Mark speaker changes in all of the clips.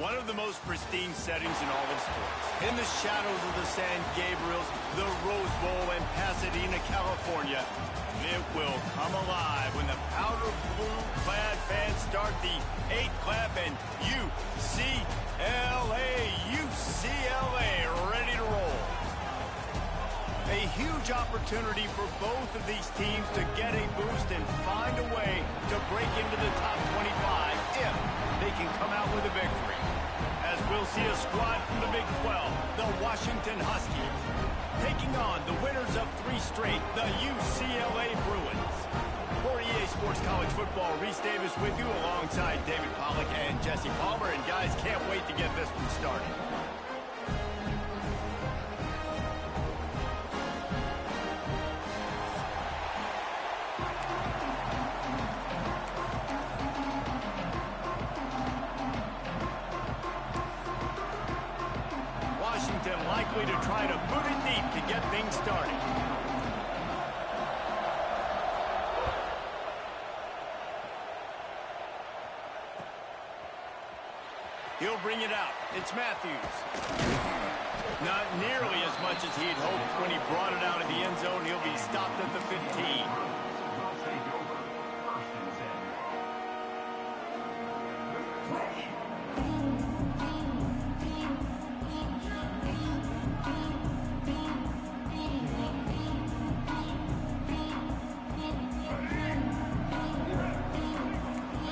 Speaker 1: One of the most pristine settings in all of sports. In the shadows of the San Gabriels, the Rose Bowl in Pasadena, California, it will come alive when the powder blue-clad fans start the 8-clap and UCLA, ready to roll. A huge opportunity for both of these teams to get a boost and find a way to break into the top 25 if they can come out with a victory. As we'll see a squad from the Big 12, the Washington Huskies, taking on the winners of 3 straight, the UCLA Bruins. For EA Sports College Football, Reese Davis with you alongside David Pollack and Jesse Palmer. And guys, can't wait to get this one started. Washington likely to try to boot it deep to get things started. He'll bring it out. It's Matthews. Not nearly as much as he'd hoped when he brought it out of the end zone. He'll be stopped at the 15.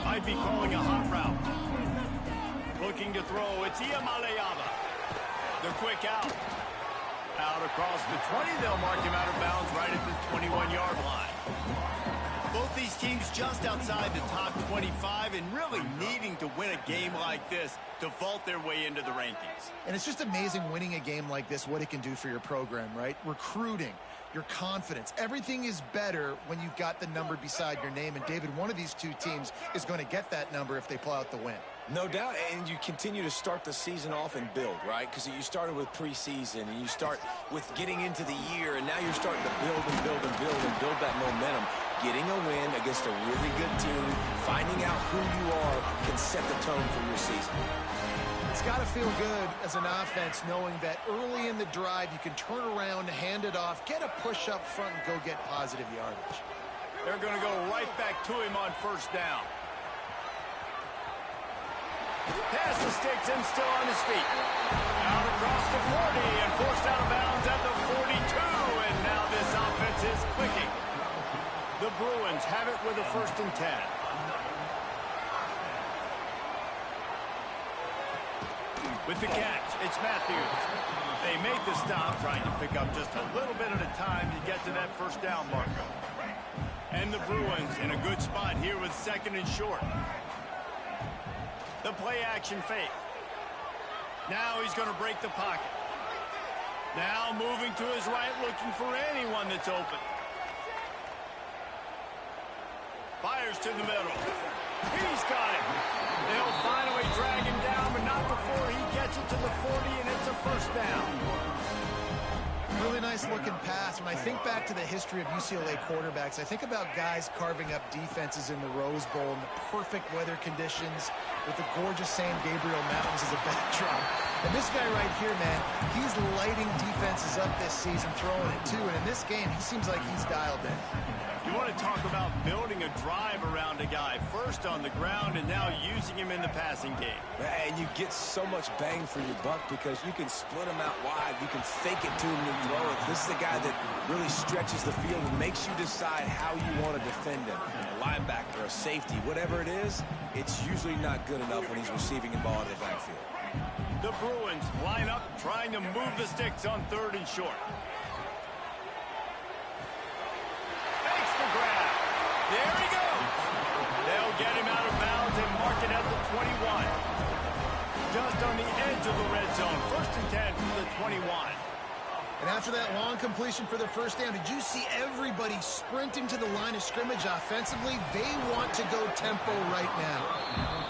Speaker 1: Might be calling a hot route. Looking to throw, it's Iamaleava. The quick out. Out across the 20, they'll mark him out of bounds right at the 21-yard line. Both these teams just outside the top 25 and really needing to win a game like this to vault their way into the rankings.
Speaker 2: And it's just amazing winning a game like this, what it can do for your program, right? Recruiting, your confidence, everything is better when you've got the number beside your name. And David, one of these two teams is going to get that number if they pull out the win.
Speaker 3: No doubt, and you continue to start the season off and build, right? Because you started with preseason, and you start with getting into the year, and now you're starting to build and build and build and build that momentum. Getting a win against a really good team, finding out who you are, can set the tone for your season.
Speaker 2: It's got to feel good as an offense knowing that early in the drive you can turn around, hand it off, get a push up front, and go get positive yardage.
Speaker 1: They're going to go right back to him on first down. Pass the sticks and still on his feet. Out across the 40 and forced out of bounds at the 42. And now this offense is clicking. The Bruins have it with a 1st and 10. With the catch, it's Matthews. They make the stop, trying to pick up just a little bit at a time to get to that first down marker. And the Bruins in a good spot here with 2nd and short. The play action fake. Now he's going to break the pocket. Now moving to his right, looking for anyone that's open. Fires to the middle. He's got it. They'll finally drag him down, but not before he gets it to the 40, and it's a first down.
Speaker 2: Really nice looking pass. When I think back to the history of UCLA quarterbacks, I think about guys carving up defenses in the Rose Bowl in the perfect weather conditions with the gorgeous San Gabriel Mountains as a backdrop. And this guy right here, man, he's lighting defenses up this season, throwing it too. And in this game, he seems like he's dialed in.
Speaker 1: You want to talk about building a drive around a guy, first on the ground and now using him in the passing game.
Speaker 3: And you get so much bang for your buck because you can split him out wide. You can fake it to him and throw it. This is a guy that really stretches the field and makes you decide how you want to defend him. A linebacker, a safety, whatever it is, it's usually not good enough when he's receiving the ball in the backfield.
Speaker 1: The Bruins line up, trying to move the sticks on 3rd and short. There he goes. They'll get him out of bounds and mark it at the 21. Just on the edge of the red zone. 1st and 10 from the 21.
Speaker 2: And after that long completion for the first down, did you see everybody sprinting to the line of scrimmage offensively? They want to go tempo right now.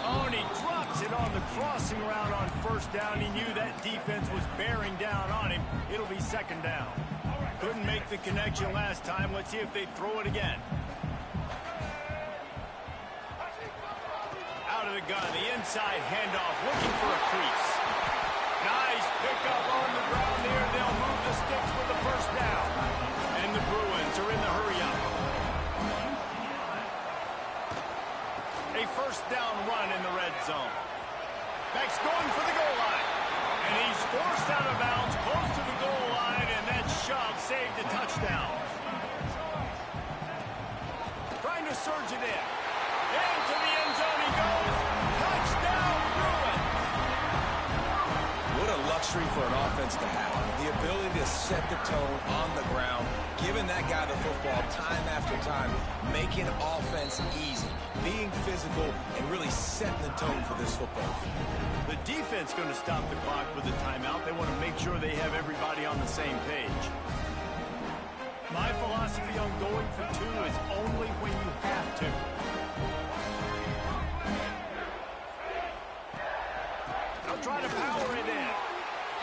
Speaker 1: Oh, and he drops it on the crossing route on first down. He knew that defense was bearing down on him. It'll be 2nd down. Couldn't make the connection last time. Let's see if they throw it again. Out of the gun. The inside handoff, looking for a crease. Nice pickup on the ground there. They'll move the sticks for the first down. And the Bruins are in the hurry-up. A first down run in the red zone. Max going for the goal line. And he's forced out of bounds, close to the goal line, and that shove saved a touchdown. Trying to surge it in. Into the end zone he goes. Touchdown, Bruins.
Speaker 3: What a luxury for an offense to have. The ability to set the tone on the ground, giving that guy the football time after time, making offense easy, being physical, and really setting the tone for this football team.
Speaker 1: The defense going to stop the clock with a timeout. They want to make sure they have everybody on the same page. My philosophy on going for two is only when you have to. They'll try to power it in.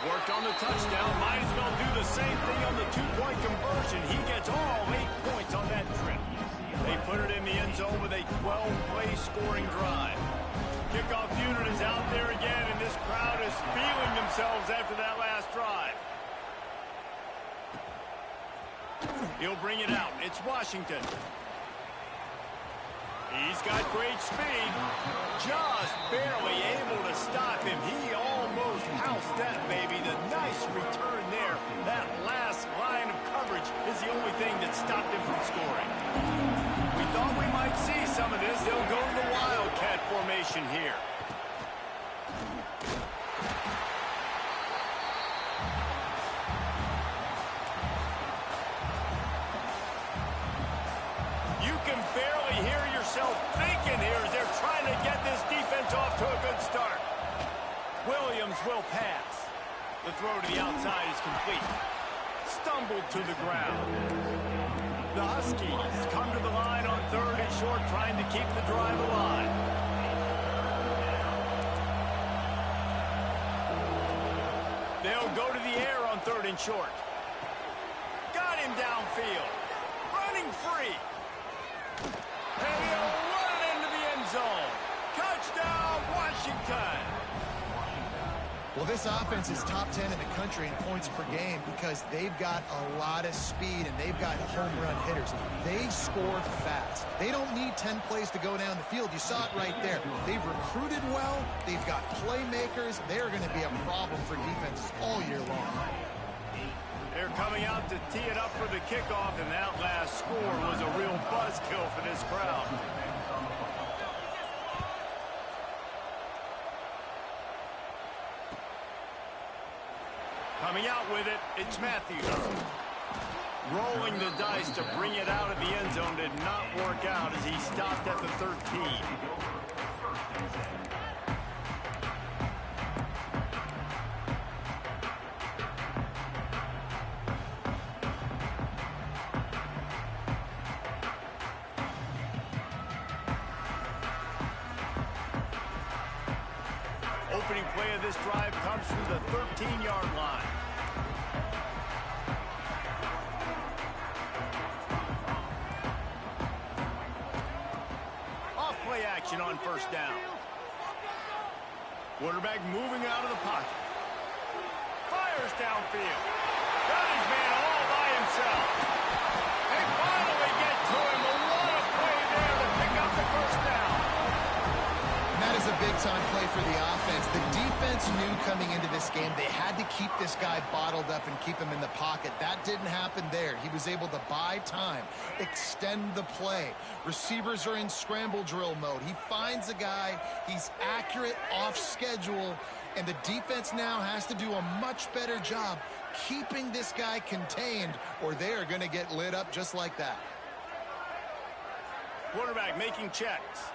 Speaker 1: Worked on the touchdown. Might as well do the same thing on the two-point conversion. He gets all 8 points on that trip. They put it in the end zone with a 12-play scoring drive. Kickoff unit is out there again, and this crowd is feeling themselves after that last drive. He'll bring it out. It's Washington. He's got great speed. Just barely able to stop him. He almost housed that baby. The nice return there. That last line of coverage is the only thing that stopped him from scoring. We thought we might see some of this. They'll go to the Wildcat formation here. You can barely hear yourself thinking here as they're trying to get this defense off to a good start. Williams will pass. The throw to the outside is complete. Stumbled to the ground. The Huskies come to the line on 3rd and short, trying to keep the drive alive. They'll go to the air on 3rd and short. Got him downfield. Running free. And he'll run it into the end zone. Touchdown, Washington.
Speaker 2: Well, this offense is top 10 in the country in points per game because they've got a lot of speed and they've got home run hitters. They score fast. They don't need 10 plays to go down the field. You saw it right there. They've recruited well. They've got playmakers. They're going to be a problem for defenses all year long.
Speaker 1: They're coming out to tee it up for the kickoff, and that last score was a real buzzkill for this crowd. Coming out with it, it's Matthews. Rolling the dice to bring it out of the end zone did not work out as he stopped at the 13. Opening play of this drive comes from the 13-yard line. Off-play action on first down. Quarterback moving out of the pocket. Fires downfield. Got his man all by himself. They finally get to him. What a play there to pick up the first down.
Speaker 2: That is a big-time play for the offense. The defense knew coming into this game they had to keep this guy bottled up and keep him in the pocket. That didn't happen there. He was able to buy time, extend the play. Receivers are in scramble drill mode. He finds a guy. He's accurate, off schedule, and the defense now has to do a much better job keeping this guy contained, or they're going to get lit up just like that.
Speaker 1: Quarterback making checks.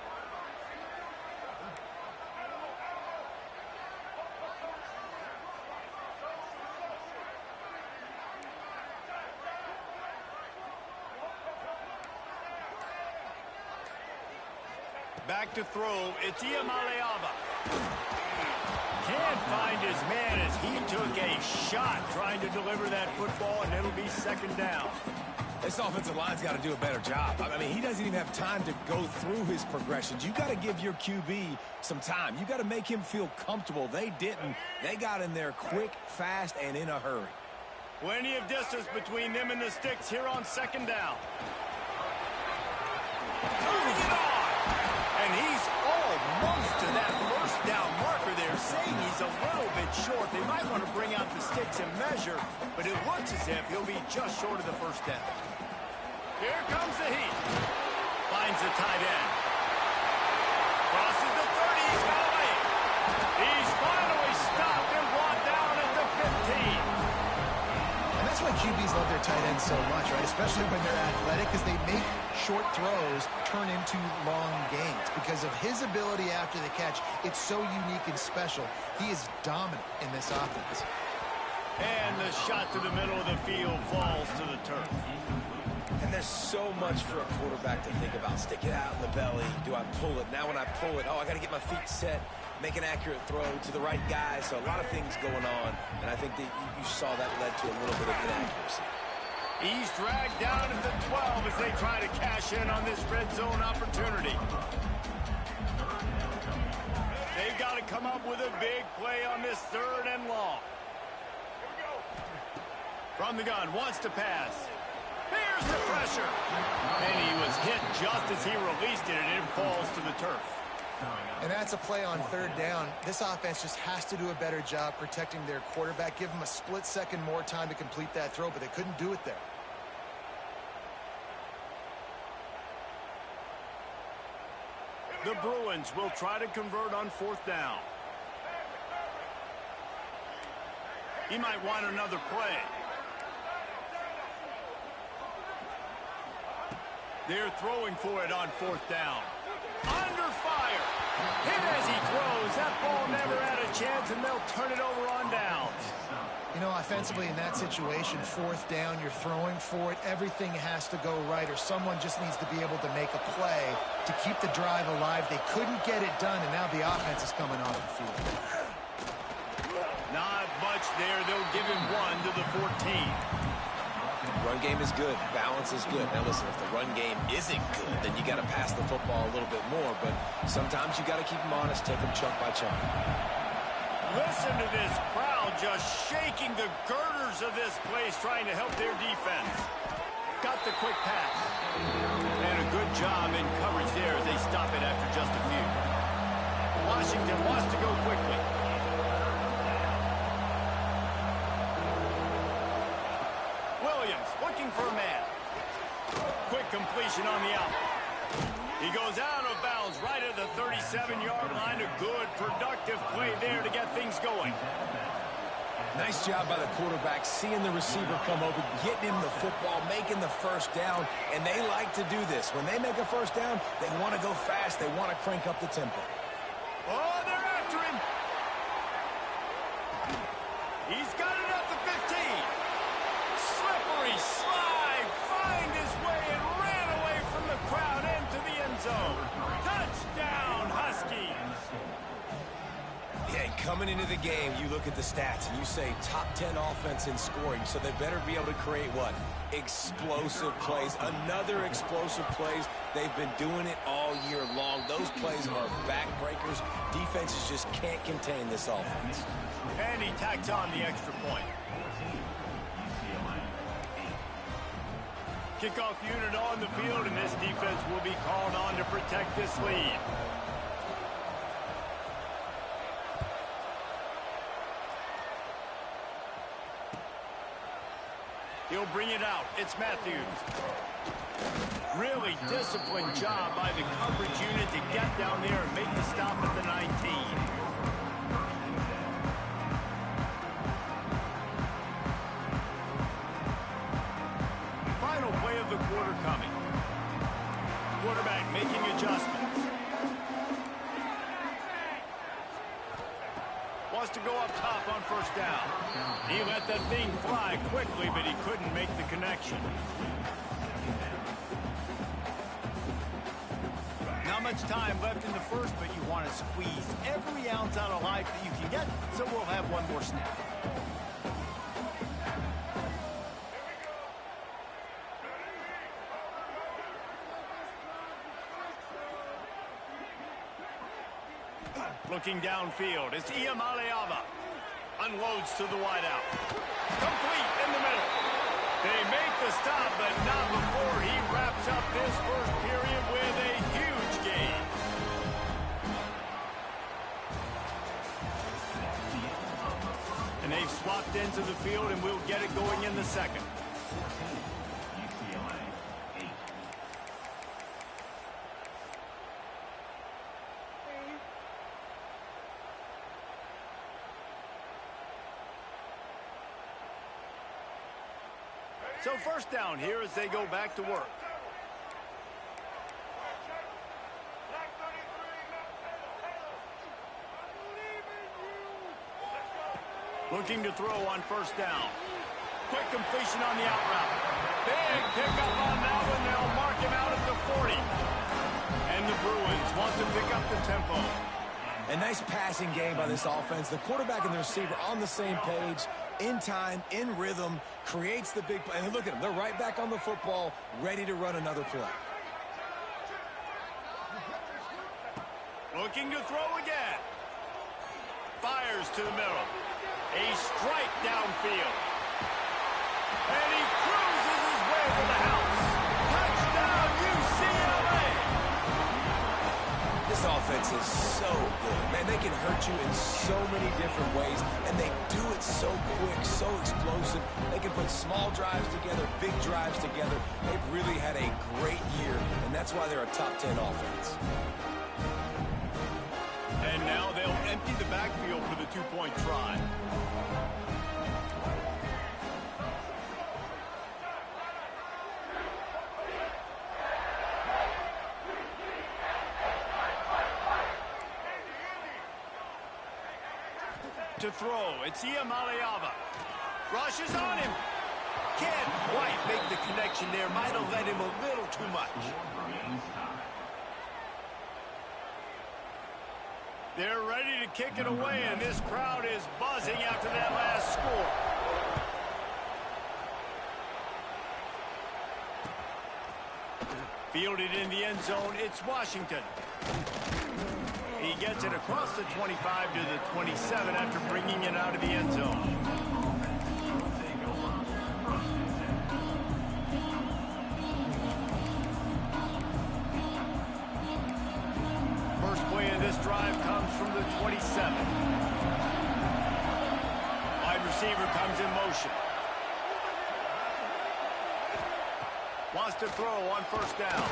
Speaker 1: Back to throw, it's Iamaleava. Can't find his man as he took a shot trying to deliver that football, and it'll be second down.
Speaker 3: This offensive line's got to do a better job. I mean, he doesn't even have time to go through his progressions. You got to give your QB some time. You got to make him feel comfortable. They didn't. They got in there quick, fast, and in a hurry.
Speaker 1: Plenty of distance between them and the sticks here on second down. Moving it on. And he's almost to that first down marker there, saying he's a little bit short. They might want to bring out the sticks and measure, but it looks as if he'll be just short of the first down. Here comes the heat. Finds the tight end. Crosses the 30. He's got away. He's finally stopped and brought down at the 15.
Speaker 2: And that's why QBs love their tight ends so much, right? Especially when they're athletic, because they make short throws turn into long gains. Because of his ability after the catch, it's so unique and special. He is dominant in this offense.
Speaker 1: And the shot to the middle of the field falls to the turf.
Speaker 3: And there's so much for a quarterback to think about. Stick it out in the belly. Do I pull it? Now when I pull it, I got to get my feet set, make an accurate throw to the right guy. So a lot of things going on, and I think that you saw that led to a little bit of inaccuracy.
Speaker 1: He's dragged down at the 12 as they try to cash in on this red zone opportunity. They've got to come up with a big play on this 3rd and long. From the gun, wants to pass. Here's the pressure. And he was hit just as he released it, and it falls to the turf.
Speaker 2: And that's a play on 3rd down. This offense just has to do a better job protecting their quarterback. Give him a split second more time to complete that throw, but they couldn't do it there.
Speaker 1: The Bruins will try to convert on 4th down. He might want another play. They're throwing for it on 4th down. Under fire. Hit as he throws. That ball never had a chance, and they'll turn it over on downs.
Speaker 2: You know, offensively in that situation, 4th down, you're throwing for it. Everything has to go right, or someone just needs to be able to make a play to keep the drive alive. They couldn't get it done, and now the offense is coming off the field.
Speaker 1: Not much there. They'll give him 1 to the 14.
Speaker 3: Run game is good. Balance is good. Now, listen, if the run game isn't good, then you got to pass the football a little bit more. But sometimes you got to keep them honest, take them chunk by chunk.
Speaker 1: Listen to this crowd just shaking the girders of this place, trying to help their defense. Got the quick pass. And a good job in coverage there as they stop it after just a few. Washington wants to go quickly. Looking for a man. Quick completion on the out. He goes out of bounds right at the 37-yard line. A good, productive play there to get things going.
Speaker 3: Nice job by the quarterback, seeing the receiver come open, getting him the football, making the first down, and they like to do this. When they make a first down, they want to go fast. They want to crank up the tempo.
Speaker 1: Oh, they're after him. He's got it at the 15. Slippery slide, find his way and ran away from the crowd into the end zone. Touchdown, Huskies.
Speaker 3: Yeah, coming into the game, you look at the stats and you say top 10 offense in scoring, so they better be able to create what? Explosive plays. Another explosive plays. They've been doing it all year long. Those plays are backbreakers. Defenses just can't contain this offense.
Speaker 1: And he tacks on the extra point. Kickoff unit on the field, and this defense will be called on to protect this lead. He'll bring it out. It's Matthews. Really disciplined job by the coverage unit to get down there and make the stop at the 19. Final play of the quarter coming. Quarterback making adjustments. Wants to go up top on first down. He let that thing fly quickly, but he couldn't make the connection. Not much time left in the first, but you want to squeeze every ounce out of life that you can get, so we'll have one more snap. Looking downfield, it's Iamaleava. Unloads to the wideout. Complete in the middle. They make the stop, but not before he wraps up this first period with a huge gain. And they've swapped into the field, and we'll get it going in the second. So first down here as they go back to work. Looking to throw on first down. Quick completion on the out route. Big pickup on that one. They'll mark him out at the 40. And the Bruins want to pick up the tempo.
Speaker 3: A nice passing game by this offense. The quarterback and the receiver on the same page, in time, in rhythm, creates the big play. And look at them. They're right back on the football, ready to run another play.
Speaker 1: Looking to throw again. Fires to the middle. A strike downfield. And he cruises his way to the house. Touchdown, UCLA!
Speaker 3: This offense is so good. Man, they can hurt you in so many different ways, and they do it so quick, so explosive. They can put small drives together, big drives together. They've really had a great year, and that's why they're a top 10 offense.
Speaker 1: And now they'll empty the backfield for the two-point try. To throw, it's Iamaleava. Rushes on him. Can't quite make the connection there. Might have led him a little too much. They're ready to kick it away, and this crowd is buzzing after that last score. Fielded in the end zone, it's Washington. He gets it across the 25 to the 27 after bringing it out of the end zone. First play of this drive comes from the 27. Wide receiver comes in motion. Wants to throw on first down.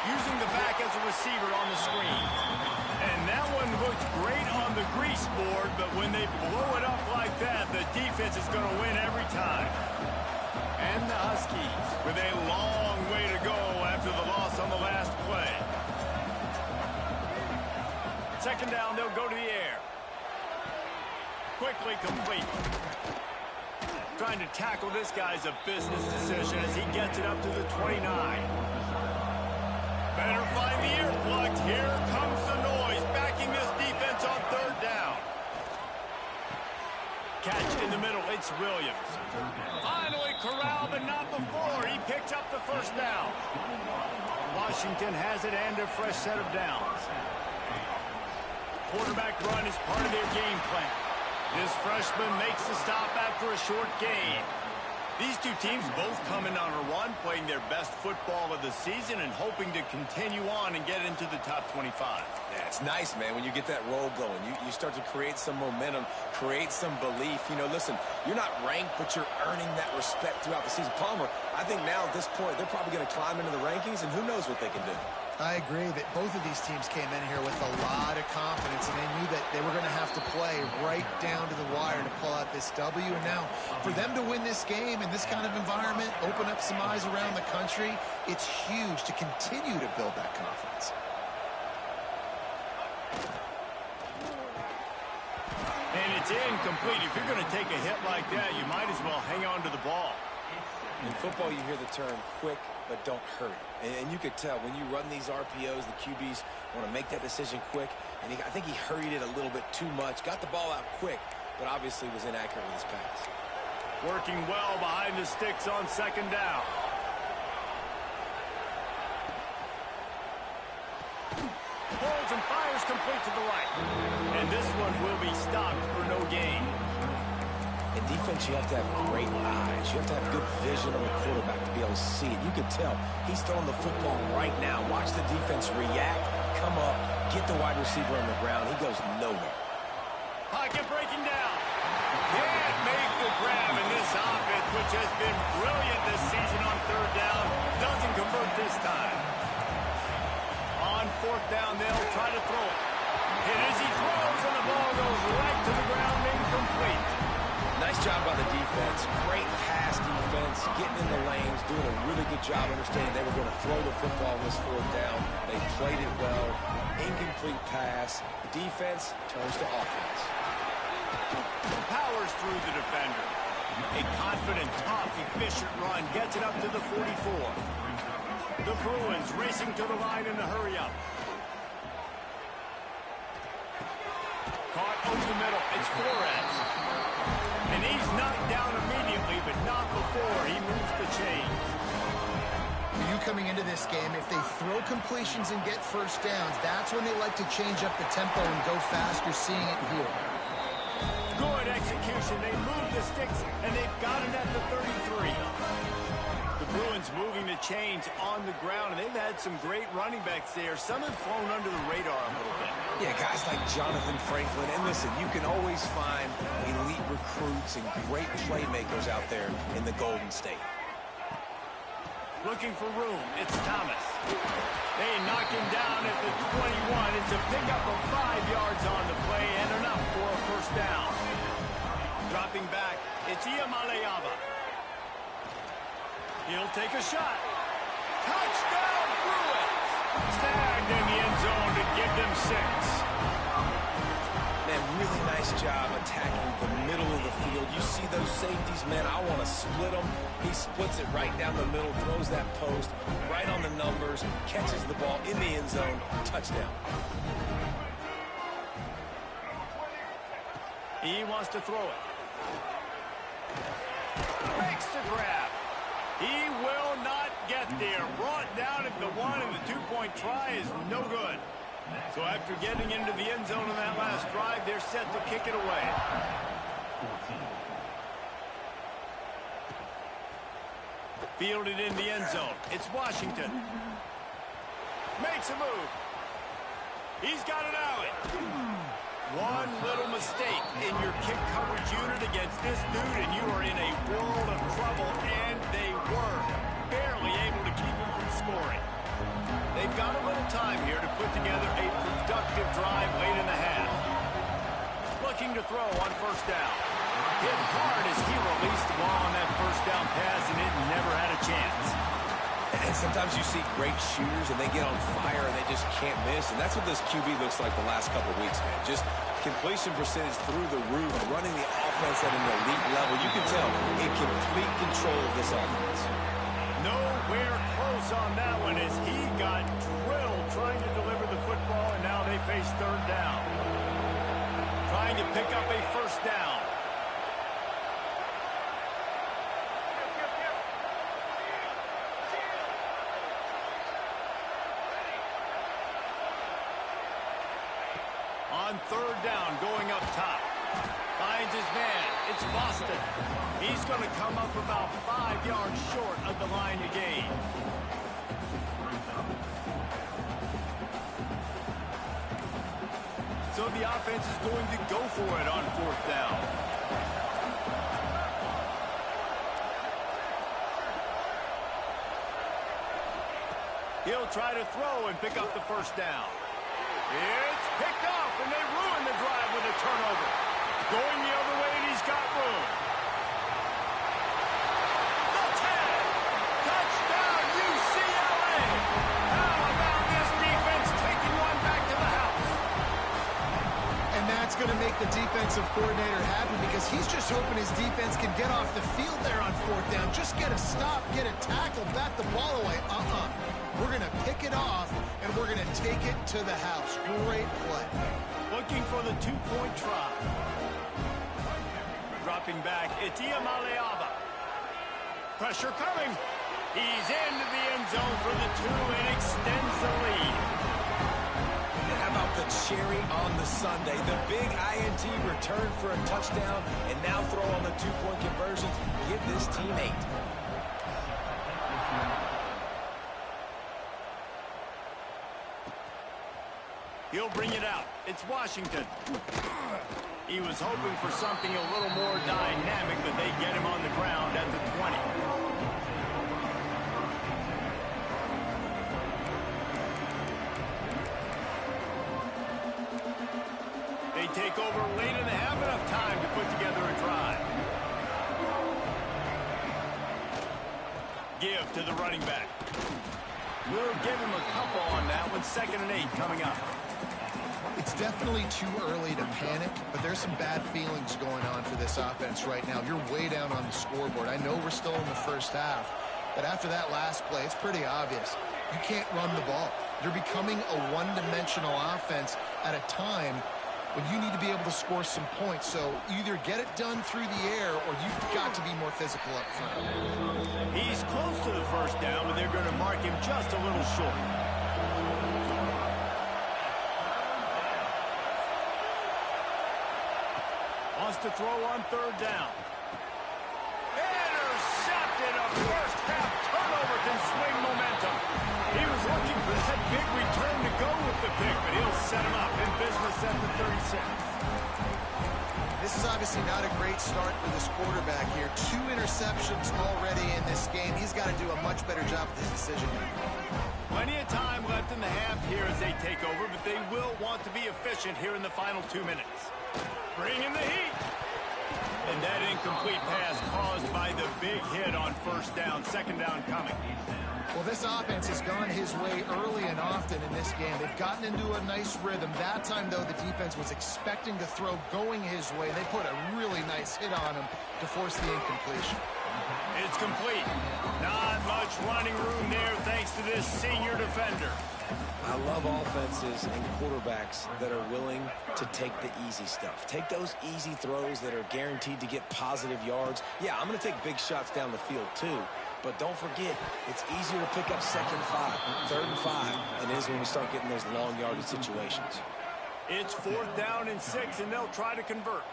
Speaker 1: Using the back as a receiver on the screen. And that one looks great on the grease board, but when they blow it up like that, the defense is going to win every time. And the Huskies with a long way to go after the loss on the last play. Second down, they'll go to the air. Quickly complete. Trying to tackle this guy's a business decision as he gets it up to the 29. Better find the earplugs. Here comes the noise, backing this defense on third down. Catch in the middle, it's Williams. Finally corralled, but not before. He picks up the first down. Washington has it and a fresh set of downs. Quarterback run is part of their game plan. This freshman makes the stop after a short gain. These two teams both coming on a run, playing their best football of the season and hoping to continue on and get into the top 25.
Speaker 3: Yeah, it's nice, man, when you get that roll going. You start to create some momentum, create some belief. You know, listen, you're not ranked, but you're earning that respect throughout the season. Palmer, I think now at this point, they're probably going to climb into the rankings, and who knows what they can do.
Speaker 2: I agree that both of these teams came in here with a lot of confidence, and they knew that they were going to have to play right down to the wire to pull out this W. And now, for them to win this game in this kind of environment, open up some eyes around the country, it's huge to continue to build that confidence.
Speaker 1: And it's incomplete. If you're going to take a hit like that, you might as well hang on to the ball.
Speaker 3: In football, you hear the term quick, but don't hurry. And you could tell when you run these RPOs, the QBs want to make that decision quick. And I think he hurried it a little bit too much. Got the ball out quick, but obviously was inaccurate with his pass.
Speaker 1: Working well behind the sticks on second down. Holds and fires complete to the right. And this one will be stopped for no gain.
Speaker 3: In defense, you have to have great eyes. You have to have good vision on the quarterback to be able to see it. You can tell he's throwing the football right now. Watch the defense react, come up, get the wide receiver on the ground. He goes nowhere.
Speaker 1: Pocket breaking down. Can't make the grab in this offense, which has been brilliant this season on third down. Doesn't convert this time. On fourth down, they'll try to throw it. And as he throws, and the ball goes right to the ground, incomplete.
Speaker 3: Nice job by the defense. Great pass defense, getting in the lanes, doing a really good job understanding they were going to throw the football on this fourth down. They played it well. Incomplete pass. Defense turns to offense.
Speaker 1: Powers through the defender. A confident, tough, efficient run gets it up to the 44. The Bruins racing to the line in a hurry-up. Caught over the middle. It's Flores. And he's knocked down immediately, but not before he moves the chains.
Speaker 2: For you coming into this game, if they throw completions and get first downs, that's when they like to change up the tempo and go fast. You're seeing it here.
Speaker 1: Good execution. They move the sticks, and they've got it at the 33. The Bruins moving the chains on the ground, and they've had some great running backs there. Some have flown under the radar a little bit.
Speaker 3: Yeah, guys like Jonathan Franklin. And listen, you can always find elite recruits and great playmakers out there in the Golden State.
Speaker 1: Looking for room. It's Thomas. They knock him down at the 21. It's a pickup of 5 yards on the play and enough for a first down. Dropping back, it's Iamaleava. He'll take a shot. Touchdown, Bruins! Snagged in the end zone to give them 6.
Speaker 3: Man, really nice job attacking the middle of the field. You see those safeties, man, I want to split them. He splits it right down the middle, throws that post, right on the numbers, catches the ball in the end zone, touchdown.
Speaker 1: He wants to throw it. Makes the grab. He will not get there. Brought down at the 1, and the 2-point try is no good. So after getting into the end zone in that last drive, they're set to kick it away. Fielded in the end zone. It's Washington. Makes a move. He's got an alley. One little mistake in your kick coverage unit against this dude, and you are in a world of trouble, and they were barely able to keep him from scoring. They've got a little time here to put together a productive drive late in the half. Looking to throw on first down. Hit hard as he released the ball on that first down pass, and it never had a chance.
Speaker 3: And sometimes you see great shooters, and they get on fire, and they just can't miss. And that's what this QB looks like the last couple of weeks, man. Just completion percentage through the roof, running the offense at an elite level. You can tell in complete control of this offense.
Speaker 1: Nowhere close on that one as he got drilled trying to deliver the football, and now they face third down. Trying to pick up a first down. On third down, going up top. Finds his man. It's Boston. He's going to come up about 5 yards short of the line to gain. So the offense is going to go for it on fourth down. He'll try to throw and pick up the first down. It's picked off, and they ruin the drive with a turnover. Going the other way, and he's got room. The 10. Touchdown, UCLA. How about this defense taking one back to the house?
Speaker 2: And that's going to make the defensive coordinator happy because he's just hoping his defense can get off the field there on fourth down. Just get a stop, get a tackle, bat the ball away. We're going to pick it off, and we're going to take it to the house. Great play.
Speaker 1: Looking for the 2-point try. Dropping back, it's Iamaleava. Pressure coming. He's into the end zone for the 2 and extends the lead.
Speaker 3: And how about the cherry on the sundae. The big INT return for a touchdown, and now throw on the two-point conversion. Give this team 8.
Speaker 1: He'll bring it out. It's Washington. He was hoping for something a little more dynamic, but they get him on the ground at the 20. They take over late and have enough time to put together a drive. Give to the running back. We'll give him a couple on that one. 2nd and 8 coming up.
Speaker 2: It's definitely too early to panic, but there's some bad feelings going on for this offense right now. You're way down on the scoreboard. I know we're still in the first half, but after that last play, it's pretty obvious. You can't run the ball. You're becoming a one-dimensional offense at a time when you need to be able to score some points. So either get it done through the air or you've got to be more physical up front.
Speaker 1: He's close to the first down, but they're going to mark him just a little short. Wants to throw on 3rd down. Intercepted. A first half turnover can swing momentum. He was looking for that big return to go with the pick, but he'll set him up in business at the 36.
Speaker 2: This is obviously not a great start for this quarterback here. 2 interceptions already in this game. He's got to do a much better job with his decision making.
Speaker 1: Plenty of time left in the half here as they take over, but they will want to be efficient here in the final 2 minutes. Bring in the heat. And that incomplete pass caused by the big hit on 1st down. 2nd down coming.
Speaker 2: Well, this offense has gone his way early and often in this game. They've gotten into a nice rhythm. That time, though, the defense was expecting to throw going his way. They put a really nice hit on him to force the incompletion.
Speaker 1: It's complete. Not much running room there thanks to this senior defender.
Speaker 3: I love offenses and quarterbacks that are willing to take the easy stuff. Take those easy throws that are guaranteed to get positive yards. Yeah, I'm going to take big shots down the field too. But don't forget, it's easier to pick up 2nd and 5, 3rd and 5 than it is when we start getting those long yardage situations.
Speaker 1: It's 4th down and 6, and they'll try to convert.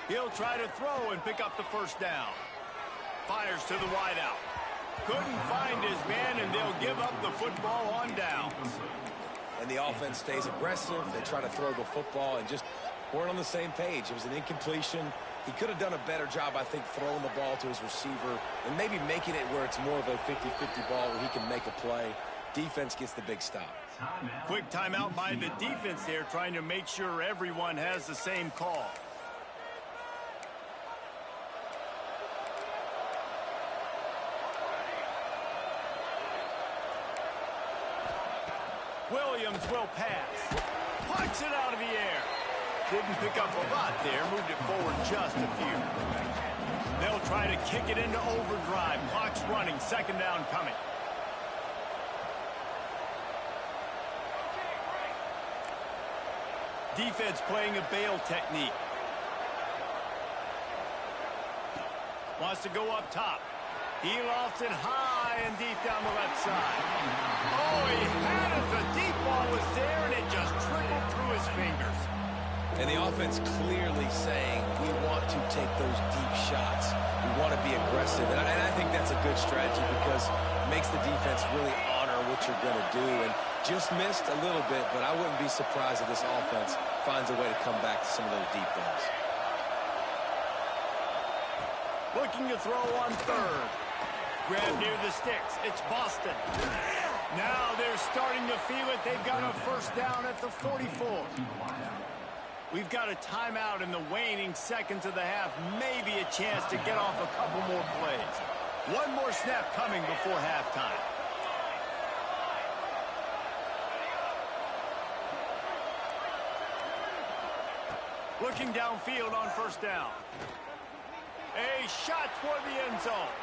Speaker 1: He'll try to throw and pick up the 1st down. Fires to the wideout. Couldn't find his man, and they'll give up the football on downs.
Speaker 3: And the offense stays aggressive. They try to throw the football and just weren't on the same page. It was an incompletion. He could have done a better job, I think, throwing the ball to his receiver and maybe making it where it's more of a 50-50 ball where he can make a play. Defense gets the big stop.
Speaker 1: Quick timeout by the defense there, trying to make sure everyone has the same call. Williams will pass. Punts it out of the air. Didn't pick up a lot there. Moved it forward just a few. They'll try to kick it into overdrive. Clock's running. 2nd down coming. Defense playing a bail technique. Wants to go up top. He lofts it high and deep down the left side. Oh, he had it. The deep ball was there, and it just trickled through his fingers.
Speaker 3: And the offense clearly saying, we want to take those deep shots. We want to be aggressive. And I think that's a good strategy because it makes the defense really honor what you're going to do. And just missed a little bit, but I wouldn't be surprised if this offense finds a way to come back to some of those deep balls.
Speaker 1: Looking to throw on 3rd. Grab near the sticks. It's Boston. Now they're starting to feel it. They've got a 1st down at the 44. We've got a timeout in the waning seconds of the half. Maybe a chance to get off a couple more plays. One more snap coming before halftime. Looking downfield on 1st down. A shot toward the end zone.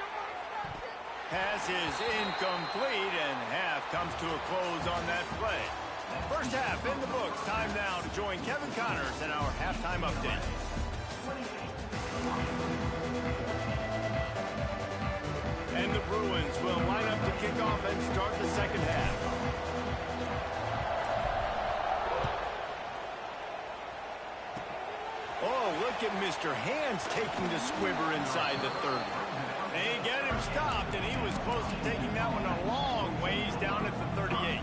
Speaker 1: Pass is incomplete, and half comes to a close on that play. 1st half in the books. Time now to join Kevin Connors in our halftime update. And the Bruins will line up to kick off and start the 2nd half. look at Mr. Hands taking the squibber inside the 30. They get him stopped, and he was close to taking that one a long ways down at the 38.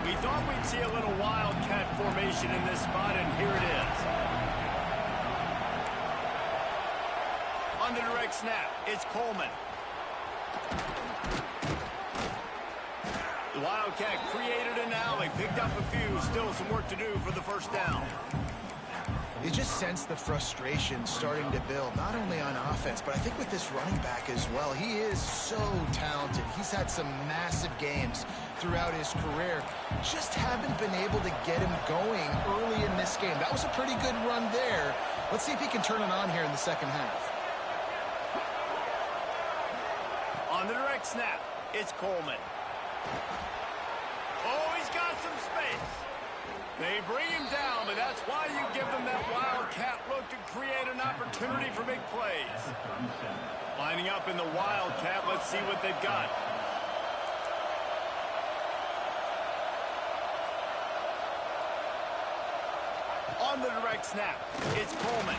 Speaker 1: We thought we'd see a little wildcat formation in this spot, and here it is. On the direct snap, it's Coleman. The Wildcat created an alley, picked up a few, still some work to do for the first down.
Speaker 2: You just sense the frustration starting to build, not only on offense, but I think with this running back as well. He is so talented. He's had some massive games throughout his career. Just haven't been able to get him going early in this game. That was a pretty good run there. Let's see if he can turn it on here in the second half.
Speaker 1: On the direct snap, it's Coleman. Oh, he's got some space. They bring him down, but that's why you give them that wildcat look to create an opportunity for big plays. Lining up in the wildcat, let's see what they've got. On the direct snap, it's Coleman.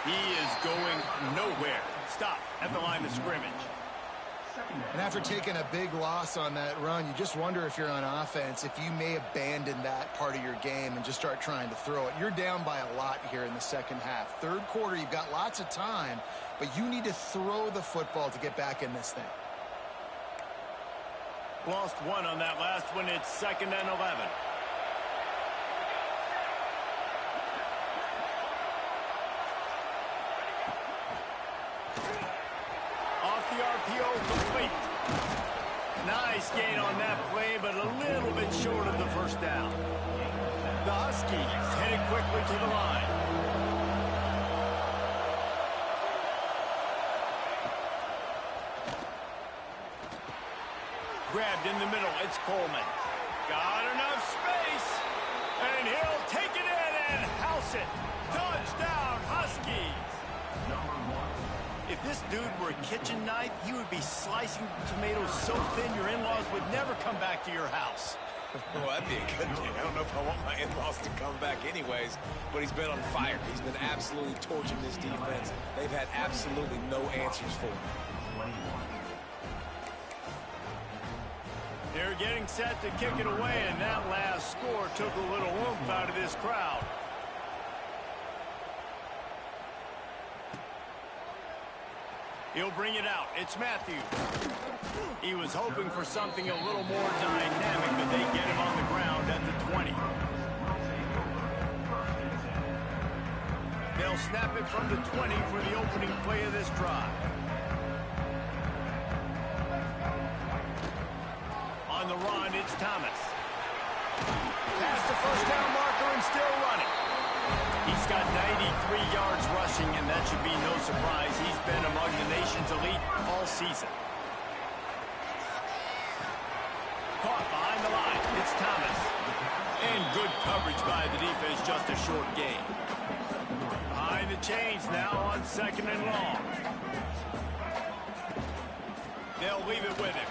Speaker 1: He is going nowhere. Stop at the line of scrimmage.
Speaker 2: And after taking a big loss on that run, you just wonder if you're on offense, if you may abandon that part of your game and just start trying to throw it. You're down by a lot here in the second half. Third quarter, you've got lots of time, but you need to throw the football to get back in this thing.
Speaker 1: Lost one on that last one. It's 2nd and 11. The RPO complete. Nice gain on that play, but a little bit short of the first down. The Huskies headed quickly to the line. Grabbed in the middle, it's Coleman. Got enough space, and he'll take it in and house it. Touchdown, Huskies. If this dude were a kitchen knife, he would be slicing tomatoes so thin your in-laws would never come back to your house.
Speaker 3: Well, that'd be a good thing. I don't know if I want my in-laws to come back anyways, but he's been on fire. He's been absolutely torching this defense. They've had absolutely no answers for him.
Speaker 1: They're getting set to kick it away, and that last score took a little oomph out of this crowd. He'll bring it out. It's Matthews. He was hoping for something a little more dynamic, but they get him on the ground at the 20. They'll snap it from the 20 for the opening play of this drive. On the run, it's Thomas. Past the first down marker and still running. He's got 93 yards rushing, and that should be no surprise. He's been among the nation's elite all season. Caught behind the line. It's Thomas. And good coverage by the defense, just a short gain. Behind the chains now on 2nd and long. They'll leave it with him.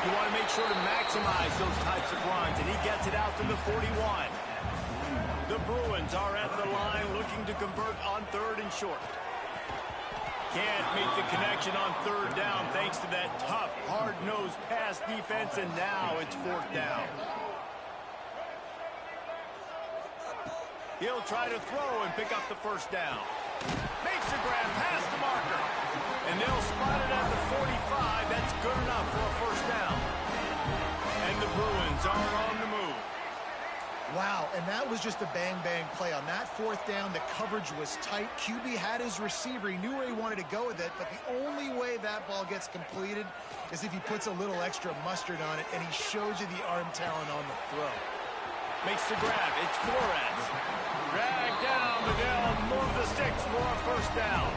Speaker 1: You want to make sure to maximize those types of runs, and he gets it out to the 41. The Bruins are at the line looking to convert on 3rd and short. Can't make the connection on 3rd down thanks to that tough, hard-nosed pass defense, and now it's 4th down. He'll try to throw and pick up the first down. Makes a grab past the marker. And they'll spot it at the 45. That's good enough for a first down. And the Bruins are on the move.
Speaker 2: Wow, and that was just a bang-bang play. On that 4th down, the coverage was tight. QB had his receiver. He knew where he wanted to go with it, but the only way that ball gets completed is if he puts a little extra mustard on it, and he shows you the arm talent on the throw.
Speaker 1: Makes the grab. It's Flores. Dragged down, but they'll move the sticks for a first down.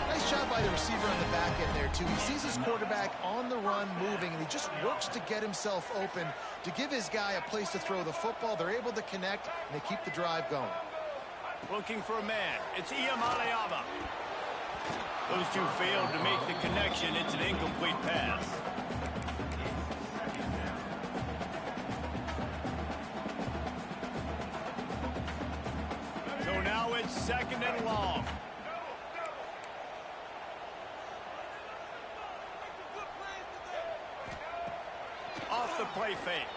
Speaker 2: Nice job by the receiver on the back end there, too. He sees his quarterback on the run moving, and he just works to get himself open to give his guy a place to throw the football. They're able to connect, and they keep the drive going.
Speaker 1: Looking for a man. It's Iamaleava. Those two failed to make the connection. It's an incomplete pass. Second and long. Off the play fake.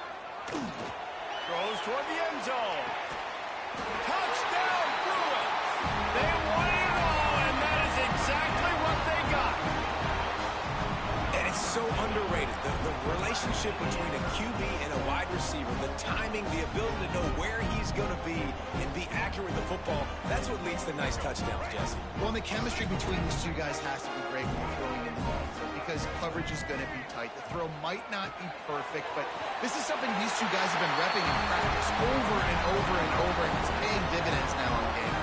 Speaker 1: Throws toward the end zone. Touchdown, Bruins! They won it all, and that is exactly what they got.
Speaker 3: And it's so underrated. The relationship between a QB and a wide receiver, the timing, the ability to know where he's going to be and be accurate with the football, that's what leads to nice touchdowns, Jesse.
Speaker 2: Well, and the chemistry between these two guys has to be great when you're throwing in the end zone because coverage is going to be tight. The throw might not be perfect, but this is something these two guys have been repping in practice over and over and over, and it's paying dividends now on game.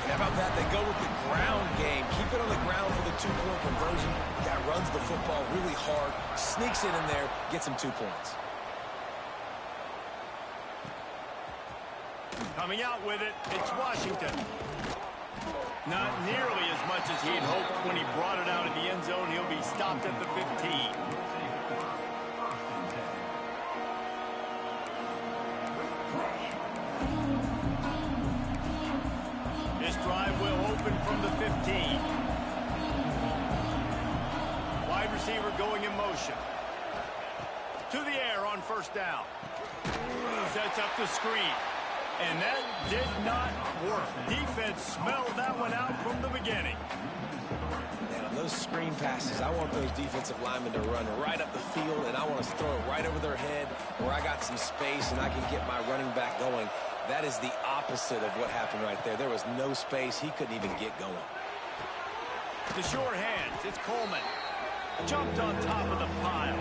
Speaker 3: How about that? They go with the ground game. Keep it on the ground for the two-point conversion. That runs the football really hard, sneaks it in there, gets him 2 points.
Speaker 1: Coming out with it, it's Washington. Not nearly as much as he had hoped when he brought it out of the end zone. He'll be stopped at the 15. This drive will open from the 15. Wide receiver going in motion. To the air on first down. Sets up the screen. And that did not work. Defense smelled that one out from the beginning.
Speaker 3: And on those screen passes, I want those defensive linemen to run right up the field, and I want to throw it right over their head where I got some space and I can get my running back going. That is the opposite of what happened right there. There was no space. He couldn't even get going.
Speaker 1: The short hands. It's Coleman. Jumped on top of the pile.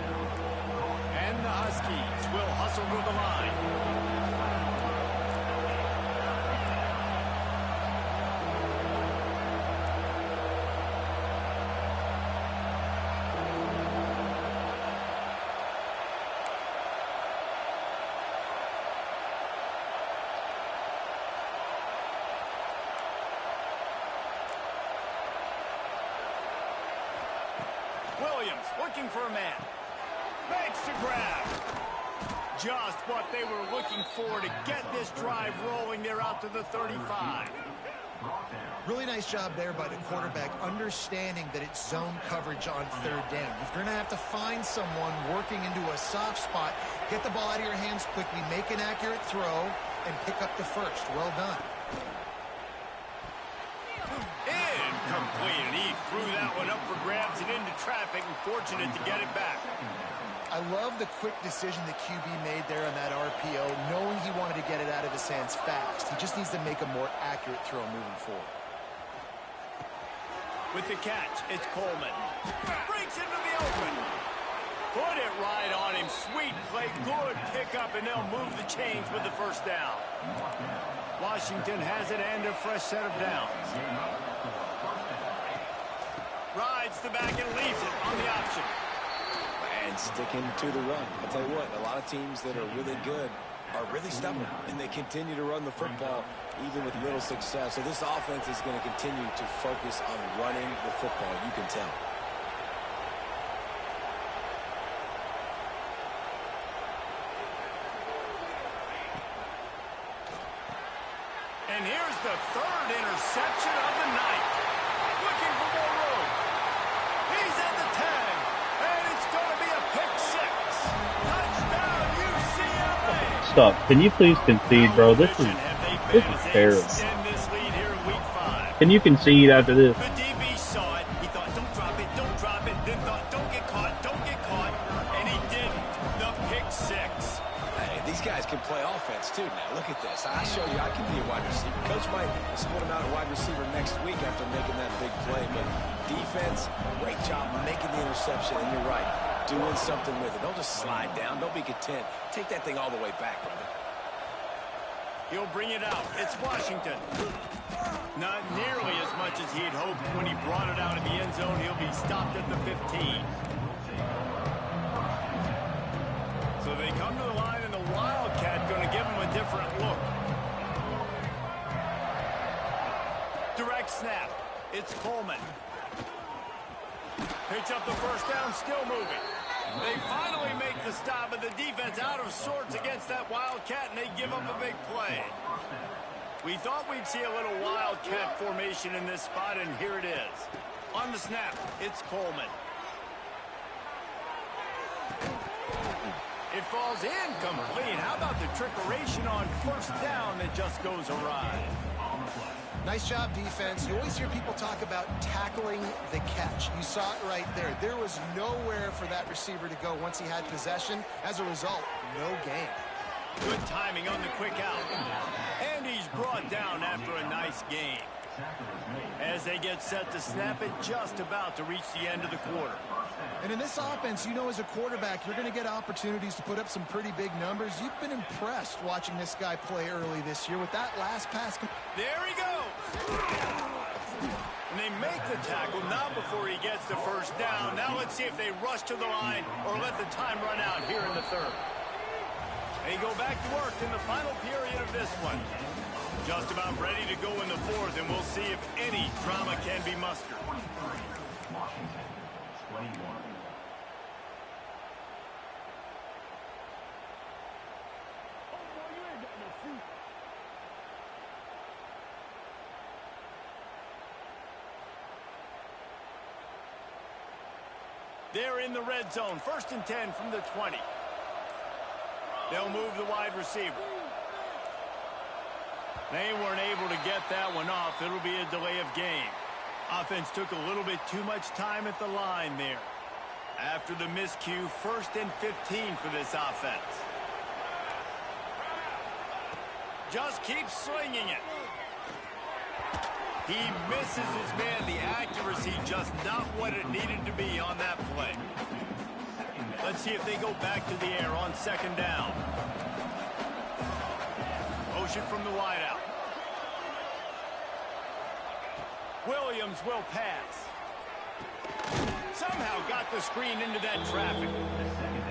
Speaker 1: And the Huskies will hustle to the line. Williams looking for a man. Makes the grab. Just what they were looking for to get this drive rolling. They're out to the 35.
Speaker 2: Really nice job there by the quarterback, understanding that it's zone coverage on third down. You're going to have to find someone working into a soft spot, get the ball out of your hands quickly, make an accurate throw, and pick up the first. Well done.
Speaker 1: Incomplete. He threw that one up for grabs and into traffic, and fortunate to get it back.
Speaker 2: I love the quick decision the QB made there on that RPO, knowing he wanted to get it out of his hands fast. He just needs to make a more accurate throw moving forward.
Speaker 1: With the catch, it's Coleman. Breaks into the open. Put it right on him. Sweet play. Good pickup, and they'll move the chains with the first down. Washington has it and a fresh set of downs. Rides the back and leaves it on the option.
Speaker 3: And sticking to the run. I'll tell you what, a lot of teams that are really good are really stubborn, and they continue to run the football even with little success. So this offense is going to continue to focus on running the football. You can tell.
Speaker 1: And here's the third interception of the night. Looking for more room. He's at the 10. And it's going to be a pick six. Touchdown, UCLA.
Speaker 4: Stop. Can you please concede, bro? This is terrible.
Speaker 1: Extend this lead here in week 5.
Speaker 4: Can you concede after this?
Speaker 1: The DB saw it. He thought, don't drop it, don't drop it. Then thought, don't get caught, don't get caught. And he didn't. The pick six.
Speaker 3: Hey, these guys can play offense, too. Now, look at this. I show you I can be a wide receiver. Coach might split him out a wide receiver next week after making that big play. But defense, great job making the interception. And you're right, doing something with it. Don't just slide down. Don't be content. Take that thing all the way back, brother.
Speaker 1: He'll bring it out. It's Washington. Not nearly as much as he had hoped when he brought it out of the end zone. He'll be stopped at the 15. So they come to the line, and the Wildcat going to give him a different look. Direct snap. It's Coleman. Picks up the first down, still moving. They finally make the stop, but the defense out of sorts against that Wildcat, and they give up a big play. We thought we'd see a little wildcat formation in this spot, and here it is. On the snap, it's Coleman. It falls incomplete. How about the trickeration on first down that just goes awry?
Speaker 2: Nice job, defense. You always hear people talk about tackling the catch. You saw it right there. There was nowhere for that receiver to go once he had possession. As a result, no gain.
Speaker 1: Good timing on the quick out. And he's brought down after a nice gain. As they get set to snap it, just about to reach the end of the quarter.
Speaker 2: And in this offense, you know, as a quarterback, you're going to get opportunities to put up some pretty big numbers. You've been impressed watching this guy play early this year with that last pass.
Speaker 1: There he goes. And they make the tackle, not before he gets the first down. Now let's see if they rush to the line or let the time run out here in the third. They go back to work in the final period of this one. Just about ready to go in the fourth, and we'll see if any drama can be mustered. They're in the red zone, 1st and 10 from the 20. They'll move the wide receiver. They weren't able to get that one off. It'll be a delay of game. Offense took a little bit too much time at the line there. After the miscue, 1st and 15 for this offense. Just keep slinging it. He misses his man. The accuracy just not what it needed to be on that play. Let's see if they go back to the air on 2nd down. Motion from the wideout. Williams will pass. Somehow got the screen into that traffic.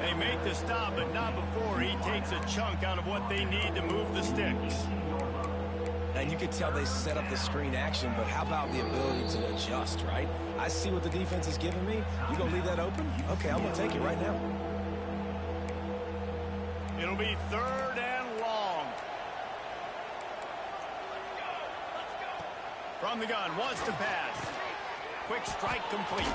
Speaker 1: They make the stop, but not before he takes a chunk out of what they need to move the sticks.
Speaker 3: And you could tell they set up the screen action, but how about the ability to adjust, right? I see what the defense is giving me. You gonna leave that open? Okay, I'm gonna take it right now.
Speaker 1: It'll be 3rd and long. From the gun, wants to pass. Quick strike complete.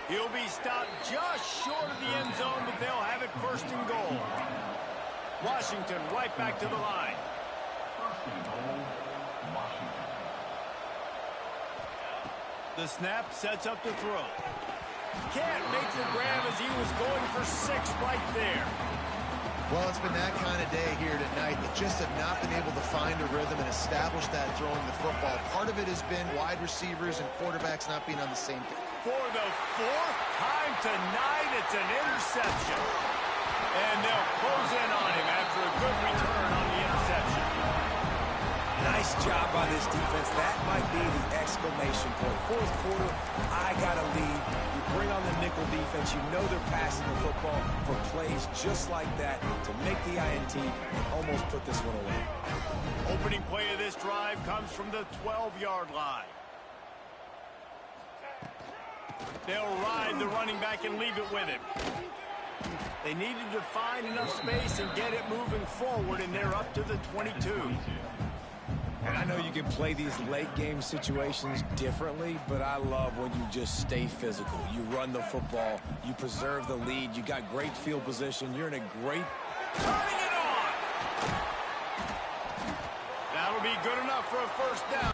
Speaker 1: He'll be stopped just short of the end zone, but they'll have it 1st and goal. Washington right back to the line. The snap sets up the throw. Can't make the grab as he was going for 6 right there.
Speaker 2: Well, it's been that kind of day here tonight. They just have not been able to find a rhythm and establish that throwing the football. Part of it has been wide receivers and quarterbacks not being on the same page.
Speaker 1: For the 4th time tonight, it's an interception. And they'll close in on him after a good return on the interception.
Speaker 3: Nice job by this defense. That might be the exclamation point. 4th quarter, I got a lead. You bring on the nickel defense. You know they're passing the football for plays just like that to make the INT and almost put this one away.
Speaker 1: Opening play of this drive comes from the 12-yard line. They'll ride the running back and leave it with him. They needed to find enough space and get it moving forward, and they're up to the 22.
Speaker 3: And I know you can play these late-game situations differently, but I love when you just stay physical. You run the football. You preserve the lead. You got great field position. You're in a great...
Speaker 1: Turning it on! That'll be good enough for a 1st down.